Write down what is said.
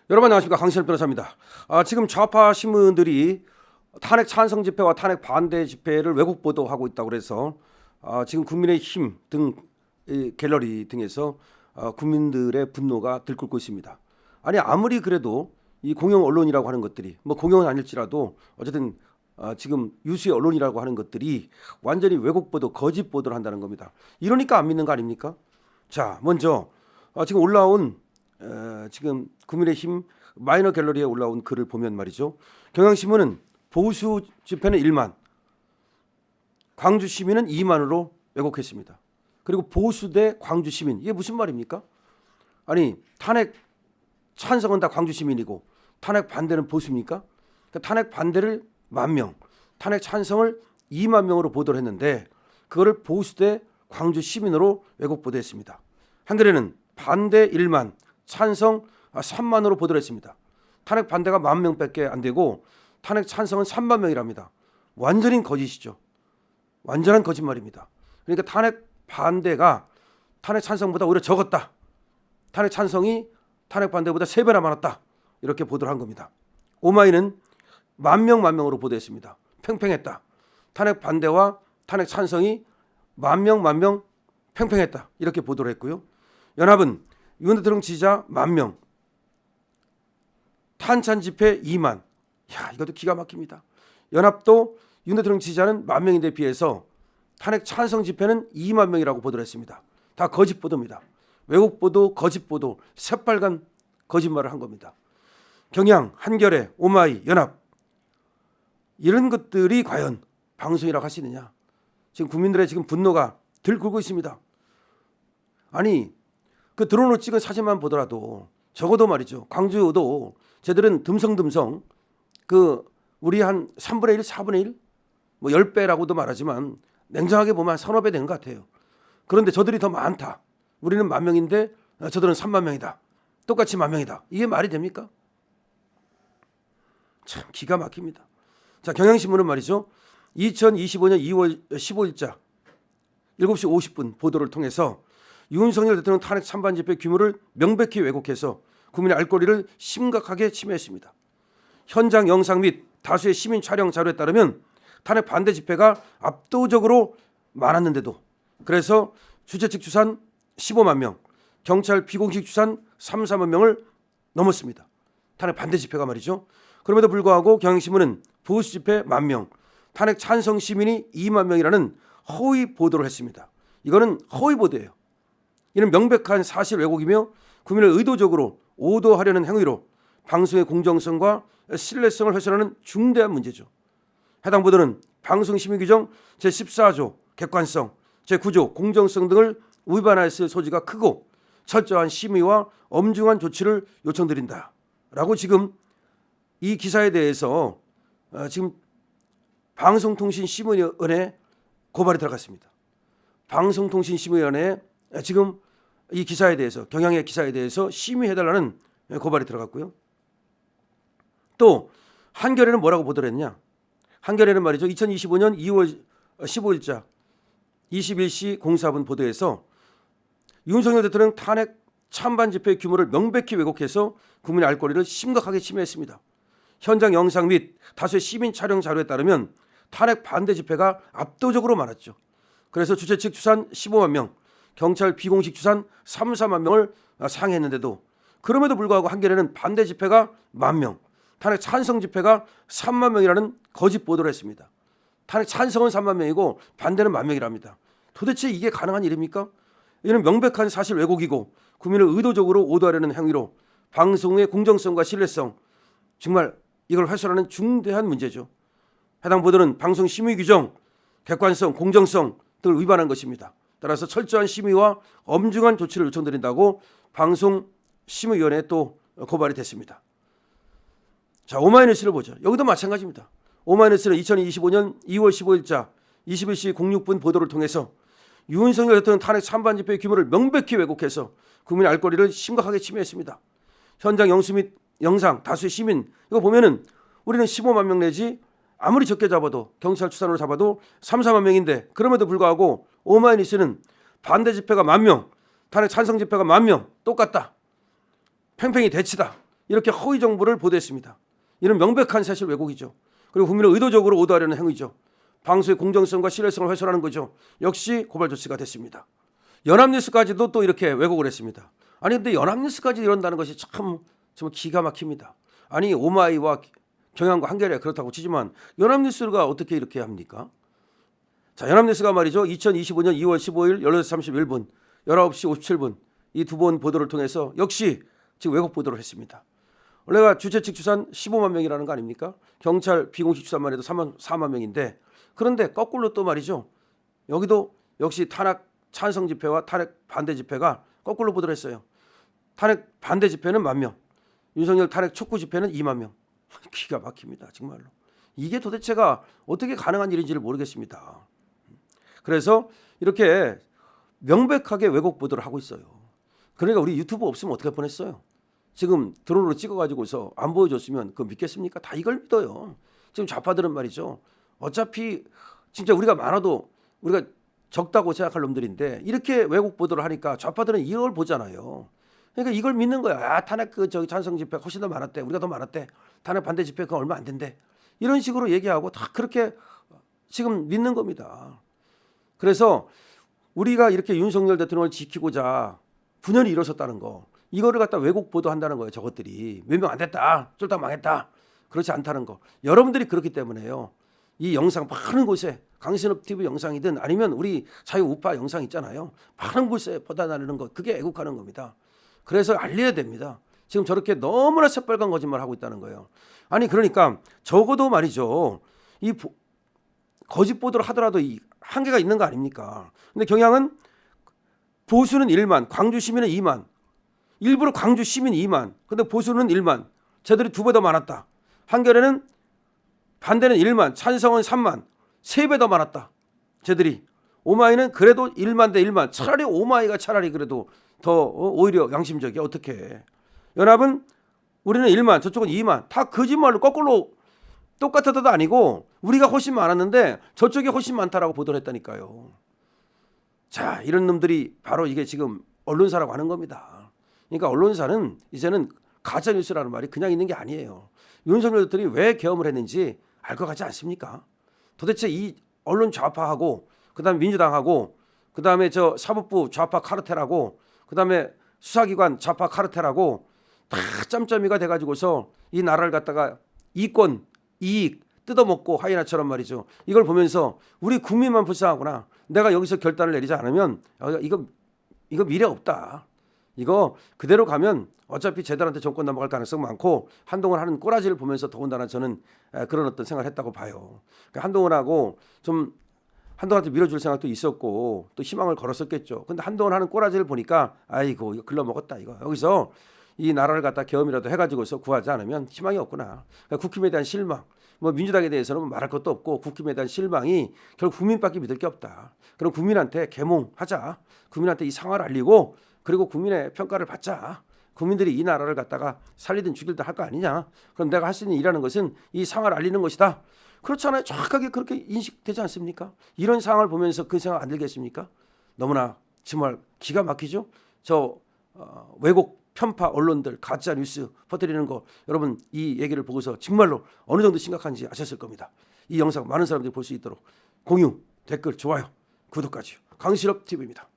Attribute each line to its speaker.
Speaker 1: 여러분 안녕하십니까, 강신일 변호사입니다. 지금 좌파 신문들이 탄핵 찬성 집회와 탄핵 반대 집회를 왜곡 보도하고 있다고 그래서 지금 국민의힘 등 갤러리 등에서 국민들의 분노가 들끓고 있습니다. 아니 아무리 그래도 이 공영 언론이라고 하는 것들이 뭐 공영은 아닐지라도 어쨌든 지금 유수의 언론이라고 하는 것들이 완전히 왜곡 보도, 거짓 보도를 한다는 겁니다. 이러니까 안 믿는 거 아닙니까? 자, 먼저 지금 올라온 지금 국민의힘 마이너 갤러리에 올라온 글을 보면 말이죠. 경향신문은 보수 집회는 1만, 광주 시민은 2만으로 왜곡했습니다. 그리고 보수 대 광주 시민, 이게 무슨 말입니까? 아니 탄핵 찬성은 다 광주 시민이고 탄핵 반대는 보수입니까? 그러니까 탄핵 반대를 10,000명, 탄핵 찬성을 2만 명으로 보도를 했는데 그거를 보수 대 광주 시민으로 왜곡 보도했습니다. 한겨레는 반대 1만, 찬성 3만으로 보도를 했습니다. 탄핵 반대가 10,000명밖에 안 되고 탄핵 찬성은 3만 명이랍니다. 완전히 거짓이죠. 완전한 거짓말입니다. 그러니까 탄핵 반대가 탄핵 찬성보다 오히려 적었다. 탄핵 찬성이 탄핵 반대보다 3배나 많았다. 이렇게 보도를 한 겁니다. 오마이는 10,000명으로 보도했습니다. 팽팽했다. 탄핵 반대와 탄핵 찬성이 10,000명 팽팽했다. 이렇게 보도를 했고요. 연합은 윤 대통령 지지자 10,000명, 탄찬 집회 2만. 야, 이것도 기가 막힙니다. 연합도 윤 대통령 지지자는 10,000명인데 비해서 탄핵 찬성 집회는 2만 명이라고 보도를 했습니다. 다 거짓 보도입니다. 왜곡 보도, 거짓 보도, 새빨간 거짓말을 한 겁니다. 경향, 한겨레, 오마이, 연합, 이런 것들이 과연 방송이라고 할 수 있느냐? 지금 국민들의 지금 분노가 들끓고 있습니다. 아니 그 드론으로 찍은 사진만 보더라도 적어도 말이죠, 광주도 쟤들은 듬성듬성 그 우리 한 3분의 1, 4분의 1, 뭐 10배라고도 말하지만 냉정하게 보면 한 서너 배 되는 것 같아요. 그런데 저들이 더 많다. 우리는 10,000명인데 저들은 3만 명이다. 똑같이 10,000명이다. 이게 말이 됩니까? 참 기가 막힙니다. 자, 경향신문은 말이죠, 2025년 2월 15일자 7시 50분 보도를 통해서 윤석열 대통령 탄핵 찬반 집회 규모를 명백히 왜곡해서 국민의 알 권리를 심각하게 침해했습니다. 현장 영상 및 다수의 시민 촬영 자료에 따르면 탄핵 반대 집회가 압도적으로 많았는데도, 그래서 주최 측 추산 15만 명, 경찰 비공식 추산 3, 4만 명을 넘었습니다. 탄핵 반대 집회가 말이죠. 그럼에도 불구하고 경향신문은 보수 집회 10,000명, 탄핵 찬성 시민이 2만 명이라는 허위 보도를 했습니다. 이거는 허위 보도예요. 이는 명백한 사실 왜곡이며 국민을 의도적으로 오도하려는 행위로 방송의 공정성과 신뢰성을 훼손하는 중대한 문제죠. 해당 보도는 방송심의규정 제14조 객관성, 제9조 공정성 등을 위반했을 소지가 크고 철저한 심의와 엄중한 조치를 요청드린다라고 지금 이 기사에 대해서 지금 방송통신심의위원회에 고발이 들어갔습니다. 방송통신심의위원회에 지금 이 기사에 대해서, 경향의 기사에 대해서 심의해달라는 고발이 들어갔고요. 또 한겨레는 뭐라고 보도를 했냐? 한겨레는 말이죠, 2025년 2월 15일자 21시 04분 보도에서 윤석열 대통령 탄핵 찬반 집회 규모를 명백히 왜곡해서 국민의 알 권리를 심각하게 침해했습니다. 현장 영상 및 다수의 시민 촬영 자료에 따르면 탄핵 반대 집회가 압도적으로 많았죠. 그래서 주최 측 추산 15만 명, 경찰 비공식 추산 3, 4만 명을 상회했는데도 그럼에도 불구하고 한겨레는 반대 집회가 10,000명, 탄핵 찬성 집회가 3만 명이라는 거짓 보도를 했습니다. 탄핵 찬성은 3만 명이고 반대는 10,000명이랍니다. 도대체 이게 가능한 일입니까? 이는 명백한 사실 왜곡이고 국민을 의도적으로 오도하려는 행위로 방송의 공정성과 신뢰성, 정말 이걸 훼손하는 중대한 문제죠. 해당 보도는 방송심의규정, 객관성, 공정성 등을 위반한 것입니다. 따라서 철저한 심의와 엄중한 조치를 요청드린다고 방송심의위원회에 또 고발이 됐습니다. 자, 오마이뉴스를 보죠. 여기도 마찬가지입니다. 오마이뉴스는 2025년 2월 15일자 21시 06분 보도를 통해서 윤석열 대통령 탄핵 찬반 집회 규모를 명백히 왜곡해서 국민의 알 권리를 심각하게 침해했습니다. 현장 영수 및 영상, 다수의 시민, 이거 보면은 우리는 15만 명 내지 아무리 적게 잡아도 경찰 추산으로 잡아도 3, 4만 명인데 그럼에도 불구하고 오마이뉴스는 반대 집회가 10,000명, 탄핵 찬성 집회가 10,000명 똑같다. 팽팽히 대치다. 이렇게 허위 정보를 보도했습니다. 이는 명백한 사실 왜곡이죠. 그리고 국민을 의도적으로 오도하려는 행위죠. 방송의 공정성과 신뢰성을 훼손하는 거죠. 역시 고발 조치가 됐습니다. 연합뉴스까지도 또 이렇게 왜곡을 했습니다. 아니 근데 연합뉴스까지 이런다는 것이 참 정말 기가 막힙니다. 아니 오마이와 경향과 한겨레 그렇다고 치지만 연합뉴스가 어떻게 이렇게 합니까? 자, 연합뉴스가 말이죠. 2025년 2월 15일 18시 31분, 19시 57분 이 두 번 보도를 통해서 역시 지금 왜곡 보도를 했습니다. 원래가 주최 측 추산 15만 명이라는 거 아닙니까? 경찰 비공식 추산만 해도 4만 명인데 그런데 거꾸로 또 말이죠. 여기도 역시 탄핵 찬성 집회와 탄핵 반대 집회가 거꾸로 보도를 했어요. 탄핵 반대 집회는 10,000명, 윤석열 탄핵 촉구 집회는 2만 명. 기가 막힙니다. 정말로. 이게 도대체가 어떻게 가능한 일인지를 모르겠습니다. 그래서 이렇게 명백하게 왜곡 보도를 하고 있어요. 그러니까 우리 유튜브 없으면 어떻게 할 뻔했어요. 지금 드론으로 찍어가지고서 안 보여줬으면 그거 믿겠습니까? 다 이걸 믿어요. 지금 좌파들은 말이죠. 어차피 진짜 우리가 많아도 우리가 적다고 생각할 놈들인데 이렇게 왜곡 보도를 하니까 좌파들은 이걸 보잖아요. 그러니까 이걸 믿는 거야. 아, 탄핵 찬성 집회 훨씬 더 많았대. 우리가 더 많았대. 탄핵 반대 집회 그거 얼마 안 된대. 이런 식으로 얘기하고 다 그렇게 지금 믿는 겁니다. 그래서 우리가 이렇게 윤석열 대통령을 지키고자 분열이 일어섰다는 거 이거를 갖다 왜곡 보도한다는 거예요. 저것들이 몇 명 안 됐다. 쫄딱 망했다. 그렇지 않다는 거. 여러분들이 그렇기 때문에요. 이 영상 많은 곳에 강신업 TV 영상이든 아니면 우리 자유우파 영상 있잖아요. 많은 곳에 퍼다나르는 거 그게 애국하는 겁니다. 그래서 알려야 됩니다. 지금 저렇게 너무나 새빨간 거짓말 하고 있다는 거예요. 아니 그러니까 적어도 말이죠. 이 거짓 보도를 하더라도 이 한계가 있는 거 아닙니까? 근데 경향은 보수는 1만, 광주 시민은 2만. 일부러 광주 시민 2만. 근데 보수는 1만. 쟤들이 2배 더 많았다. 한겨레는 반대는 1만, 찬성은 3만. 3배 더 많았다. 쟤들이. 오마이는 그래도 1만 대 1만. 차라리 오마이가 차라리 그래도 더 오히려 양심적이야. 어떻게 해. 연합은 우리는 1만, 저쪽은 2만. 다 거짓말로 거꾸로 똑같아도 아니고 우리가 훨씬 많았는데 저쪽이 훨씬 많다라고 보도를 했다니까요. 자, 이런 놈들이 바로 이게 지금 언론사라고 하는 겁니다. 그러니까 언론사는 이제는 가짜뉴스라는 말이 그냥 있는 게 아니에요. 윤석열 대통령이 왜 계엄을 했는지 알 것 같지 않습니까? 도대체 이 언론 좌파하고 그다음에 민주당하고 그다음에 저 사법부 좌파 카르텔하고 그다음에 수사기관 좌파 카르텔하고 다 짬짬이가 돼가지고서 이 나라를 갖다가 이권, 이익 뜯어먹고 하이나처럼 말이죠. 이걸 보면서 우리 국민만 불쌍하구나. 내가 여기서 결단을 내리지 않으면 이거 미래 없다. 이거 그대로 가면 어차피 쟤들한테 정권 넘어갈 가능성 많고 한동훈 하는 꼬라지를 보면서 더군다나 저는 그런 어떤 생각을 했다고 봐요. 그러니까 한동훈하고 좀 한동훈한테 밀어줄 생각도 있었고 또 희망을 걸었었겠죠. 근데 한동훈 하는 꼬라지를 보니까 아이고 이거 글러먹었다 이거. 여기서 이 나라를 갖다 계엄이라도 해가지고서 구하지 않으면 희망이 없구나. 그러니까 국힘에 대한 실망. 뭐 민주당에 대해서는 말할 것도 없고 국힘에 대한 실망이 결국 국민밖에 믿을 게 없다. 그럼 국민한테 계몽하자. 국민한테 이 상황을 알리고 그리고 국민의 평가를 받자. 국민들이 이 나라를 갖다가 살리든 죽이든 할 거 아니냐. 그럼 내가 할 수 있는 일이라는 것은 이 상황을 알리는 것이다. 그렇잖아요. 정확하게 그렇게 인식되지 않습니까? 이런 상황을 보면서 그 생각 안 들겠습니까? 너무나 정말 기가 막히죠. 저 왜곡 편파 언론들 가짜 뉴스 퍼뜨리는 거 여러분 이 얘기를 보고서 정말로 어느 정도 심각한지 아셨을 겁니다. 이 영상 많은 사람들이 볼 수 있도록 공유, 댓글, 좋아요, 구독까지요. 강신업 TV입니다.